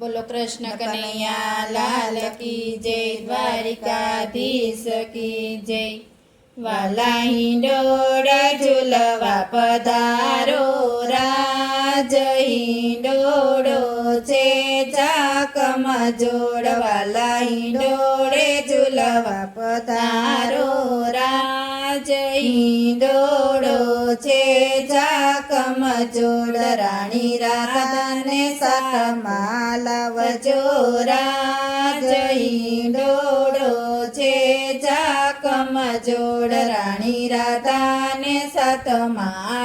बोलो कृष्ण कन्हैया लाल की जय, द्वारिकाधीश की जय। वाला हिंडोळा झुलवा पधारो, राज हिंडोळो छे चाकम जोड़। वाला हिंडोळे झुलवा पधारो, राज हिंडोळो छे चाकम जोड़। राणी राधाने साथ लावजो, राज हिंडोळो छे चाकम जोड़। राणी राधाने साथ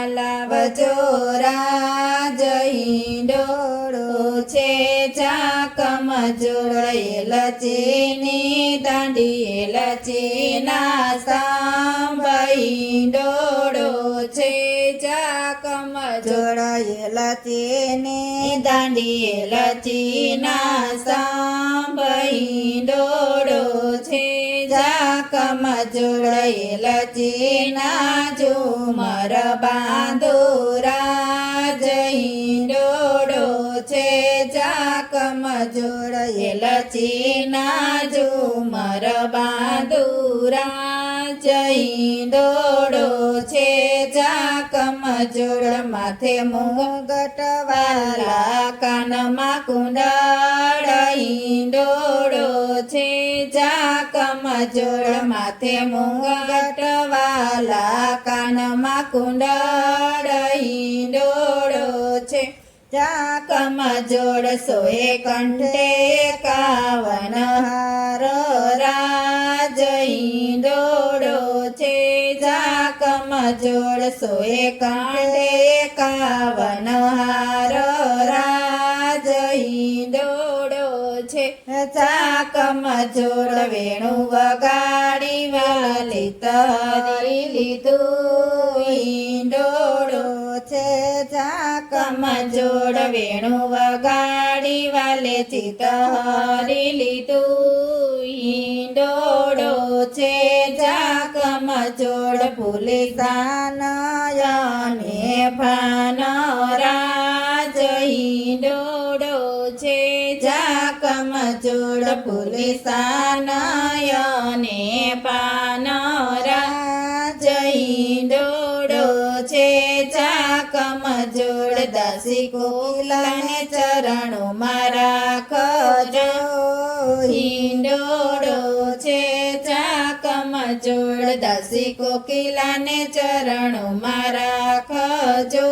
लावजो, राज हिंडोळो छे चाकम जोड़। एलचीनी दांडी एलचीना सांभ हिंडोळो छे चाकम जोड़। एलचीनी दांडी एलचीना सांभ हिंडोळो छे चाकम जोड़। एलचीना झूमर बांधो, राज हिंडोळो छे चाकम जोड़। एलचीना झूमर बांधो, राज हिंडोळो छे चाकम जोड़। माथे मुगट वाला कानमा कुंडल हिंडोळो छे चाकम जोड़। माथे मुगट वाला कानमा कुंडल हिंडोळो छे चाकम जोड़। सोए कंठे 51 हार, राज हिंडोळो छे चाकम जोड़। सोए कंठे 51 हार, राज हिंडोळो छे चाकम जोड़। वेणु वगाड़ी वाली तरी लीधु हिंडोळो छे चाकम जोड़। वेणु वगाड़ी वाले चित हरी लीधु हिंडोळो छे चाकम जोड़। पुलिसान नयने भान, राज हिंडोळो छे चाकम जोड़। पुलिसान नयने भान, राज हिंडोळो छे चाकम जोड़। दासी कोकिलाने चरणों में राखजो, हिंडोळो छे चाकम जोड़। दासी कोकिलाने चरणों में राखजो,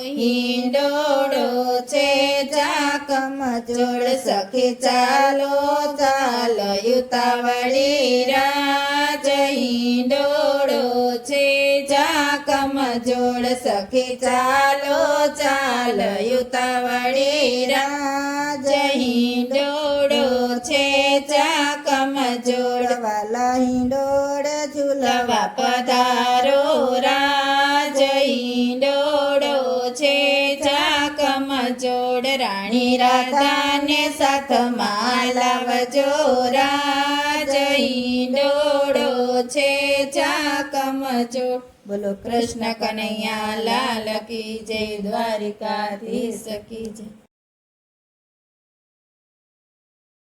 हिंडोळो छे चाकम जोड़। सखी चालो चाल युतावळी, राज हिंडोळो छे चाकम जोड़। सखी चालो चाल युतावळी, राज हिंडोळो छे चाकम जोड़। वाला हिंडोळे झुलवा पधारो, राज हिंडोळो छे चाकम जोड़। राणी राधाने साथ लावजो, राज हिंडोळो छे चाकम जोड़। बोलो कृष्ण कन्हैया लाल की जय, द्वारिकाधीश की जय।